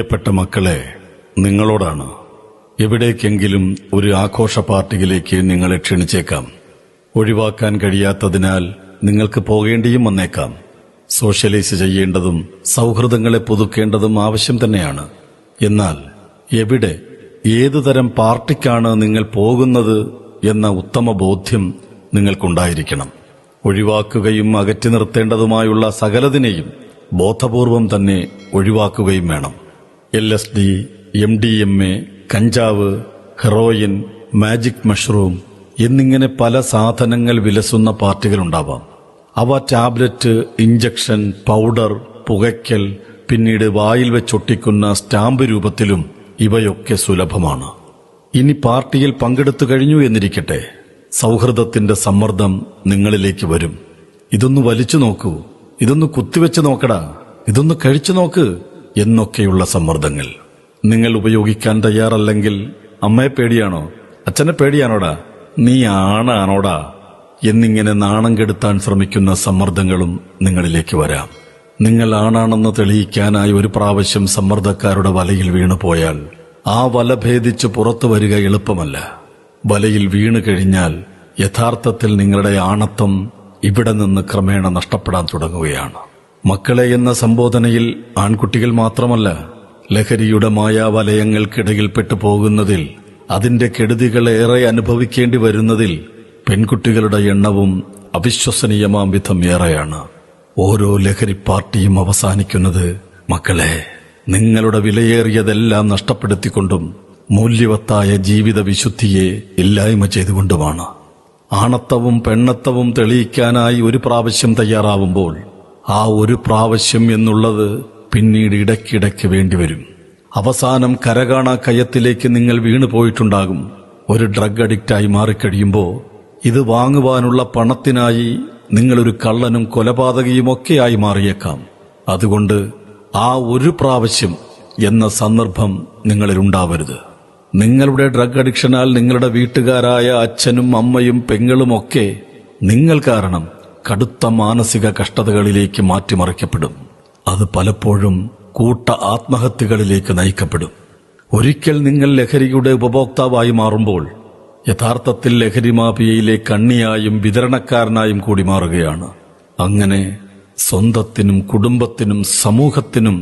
പ്രിയപ്പെട്ട മക്കളെ, നിങ്ങളോടാണ്. എവിടേക്കെങ്കിലും ഒരു ആഘോഷ പാർട്ടിയിലേക്ക് നിങ്ങളെ ക്ഷണിച്ചേക്കാം. ഒഴിവാക്കാൻ കഴിയാത്തതിനാൽ നിങ്ങൾക്ക് പോകേണ്ടിയും വന്നേക്കാം. സോഷ്യലൈസ് ചെയ്യേണ്ടതും സൗഹൃദങ്ങളെ പുതുക്കേണ്ടതും ആവശ്യം തന്നെയാണ്. എന്നാൽ എവിടെ, ഏതുതരം പാർട്ടിക്കാണ് നിങ്ങൾ പോകുന്നത് എന്ന ഉത്തമ ബോധ്യം നിങ്ങൾക്കുണ്ടായിരിക്കണം. ഒഴിവാക്കുകയും അകറ്റി നിർത്തേണ്ടതുമായുള്ള സകലതിനെയും ബോധപൂർവം തന്നെ ഒഴിവാക്കുകയും വേണം. LSD, MDMA, കഞ്ചാവ്, ഹെറോയിൻ, മാജിക് മഷ്റൂം എന്നിങ്ങനെ പല സാധനങ്ങൾ വിലസുന്ന പാർട്ടികളുണ്ടാവാം. അവ ടാബ്ലറ്റ്, ഇഞ്ചക്ഷൻ, പൗഡർ, പുകയ്ക്കൽ, പിന്നീട് വായിൽ വെച്ചൊട്ടിക്കുന്ന സ്റ്റാമ്പ് രൂപത്തിലും ഇവയൊക്കെ സുലഭമാണ്. ഇനി പാർട്ടിയിൽ പങ്കെടുത്തു കഴിഞ്ഞു എന്നിരിക്കട്ടെ, സൗഹൃദത്തിന്റെ സമ്മർദ്ദം നിങ്ങളിലേക്ക് വരും. ഇതൊന്ന് വലിച്ചു നോക്കൂ, ഇതൊന്ന് കുത്തിവെച്ച് നോക്കടാ, ഇതൊന്ന് കഴിച്ചു നോക്ക് എന്നൊക്കെയുള്ള സമ്മർദ്ദങ്ങൾ. നിങ്ങൾ ഉപയോഗിക്കാൻ തയ്യാറല്ലെങ്കിൽ അമ്മയെ പേടിയാണോ, അച്ഛനെ പേടിയാണോടാ, നീ ആണാണോടാ എന്നിങ്ങനെ നാണം കെടുത്താൻ ശ്രമിക്കുന്ന സമ്മർദ്ദങ്ങളും നിങ്ങളിലേക്ക് വരാം. നിങ്ങൾ ആണാണെന്ന് തെളിയിക്കാനായി ഒരു പ്രാവശ്യം സമ്മർദ്ദക്കാരുടെ വലയിൽ വീണുപോയാൽ ആ വല ഭേദിച്ച് പുറത്തു വരിക എളുപ്പമല്ല. വലയിൽ വീണു കഴിഞ്ഞാൽ യഥാർത്ഥത്തിൽ നിങ്ങളുടെ ആണത്വം ഇവിടെ നിന്ന് ക്രമേണ നഷ്ടപ്പെടാൻ തുടങ്ങുകയാണ്. മക്കളെ എന്ന സംബോധനയിൽ ആൺകുട്ടികൾ മാത്രമല്ല, ലഹരിയുടെ മായാവലയങ്ങൾക്കിടയിൽപ്പെട്ടു പോകുന്നതിൽ, അതിന്റെ കെടുതികളേറെ അനുഭവിക്കേണ്ടി വരുന്നതിൽ പെൺകുട്ടികളുടെ എണ്ണവും അവിശ്വസനീയമാം വിധം ഏറെയാണ്. ഓരോ ലഹരി പാർട്ടിയും അവസാനിക്കുന്നത് മക്കളെ നിങ്ങളുടെ വിലയേറിയതെല്ലാം നഷ്ടപ്പെടുത്തിക്കൊണ്ടും മൂല്യവത്തായ ജീവിത വിശുദ്ധിയെ ഇല്ലായ്മ ചെയ്തുകൊണ്ടുമാണ്. ആണത്തവും പെണ്ണത്തവും തെളിയിക്കാനായി ഒരു പ്രാവശ്യം തയ്യാറാവുമ്പോൾ ആ ഒരു പ്രാവശ്യം എന്നുള്ളത് പിന്നീട് ഇടയ്ക്കിടയ്ക്ക് വേണ്ടിവരും. അവസാനം കരകാണാ കയത്തിലേക്ക് നിങ്ങൾ വീണുപോയിട്ടുണ്ടാകും. ഒരു ഡ്രഗ് അഡിക്റ്റായി മാറിക്കഴിയുമ്പോൾ ഇത് വാങ്ങുവാനുള്ള പണത്തിനായി നിങ്ങളൊരു കള്ളനും കൊലപാതകിയുമൊക്കെയായി മാറിയേക്കാം. അതുകൊണ്ട് ആ ഒരു പ്രാവശ്യം എന്ന സന്ദർഭം നിങ്ങളിൽ ഉണ്ടാവരുത്. നിങ്ങളുടെ ഡ്രഗ് അഡിക്ഷനാൽ നിങ്ങളുടെ വീട്ടുകാരായ അച്ഛനും അമ്മയും പെങ്ങളുമൊക്കെ നിങ്ങൾ കാരണം കടുത്ത മാനസിക കഷ്ടതകളിലേക്ക് മാറ്റിമറിക്കപ്പെടും. അത് പലപ്പോഴും കൂട്ട ആത്മഹത്യകളിലേക്ക് നയിക്കപ്പെടും. ഒരിക്കൽ നിങ്ങൾ ലഹരിയുടെ ഉപഭോക്താവായി മാറുമ്പോൾ യഥാർത്ഥത്തിൽ ലഹരി മാഫിയയിലെ കണ്ണിയായും വിതരണക്കാരനായും കൂടി മാറുകയാണ്. അങ്ങനെ സ്വന്തത്തിനും കുടുംബത്തിനും സമൂഹത്തിനും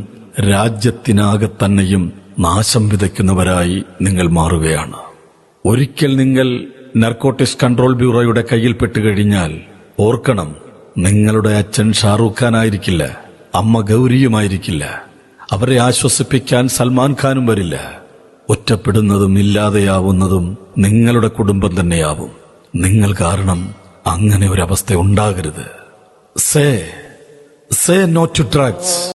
രാജ്യത്തിനാകെ തന്നെയും നാശം വിതയ്ക്കുന്നവരായി നിങ്ങൾ മാറുകയാണ്. ഒരിക്കൽ നിങ്ങൾ നർക്കോട്ടിക്സ് കൺട്രോൾ ബ്യൂറോയുടെ കയ്യിൽപ്പെട്ടു കഴിഞ്ഞാൽ ഓർക്കണം, നിങ്ങളുടെ അച്ഛൻ ഷാറൂഖ് ഖാൻ ആയിരിക്കില്ല, അമ്മ ഗൗരിയുമായിരിക്കില്ല, അവരെ ആശ്വസിപ്പിക്കാൻ സൽമാൻ ഖാനും വരില്ല. ഒറ്റപ്പെടുന്നതും ഇല്ലാതെയാവുന്നതും നിങ്ങളുടെ കുടുംബം തന്നെയാവും. നിങ്ങൾ കാരണം അങ്ങനെ ഒരവസ്ഥ ഉണ്ടാകരുത്. Say no to drugs.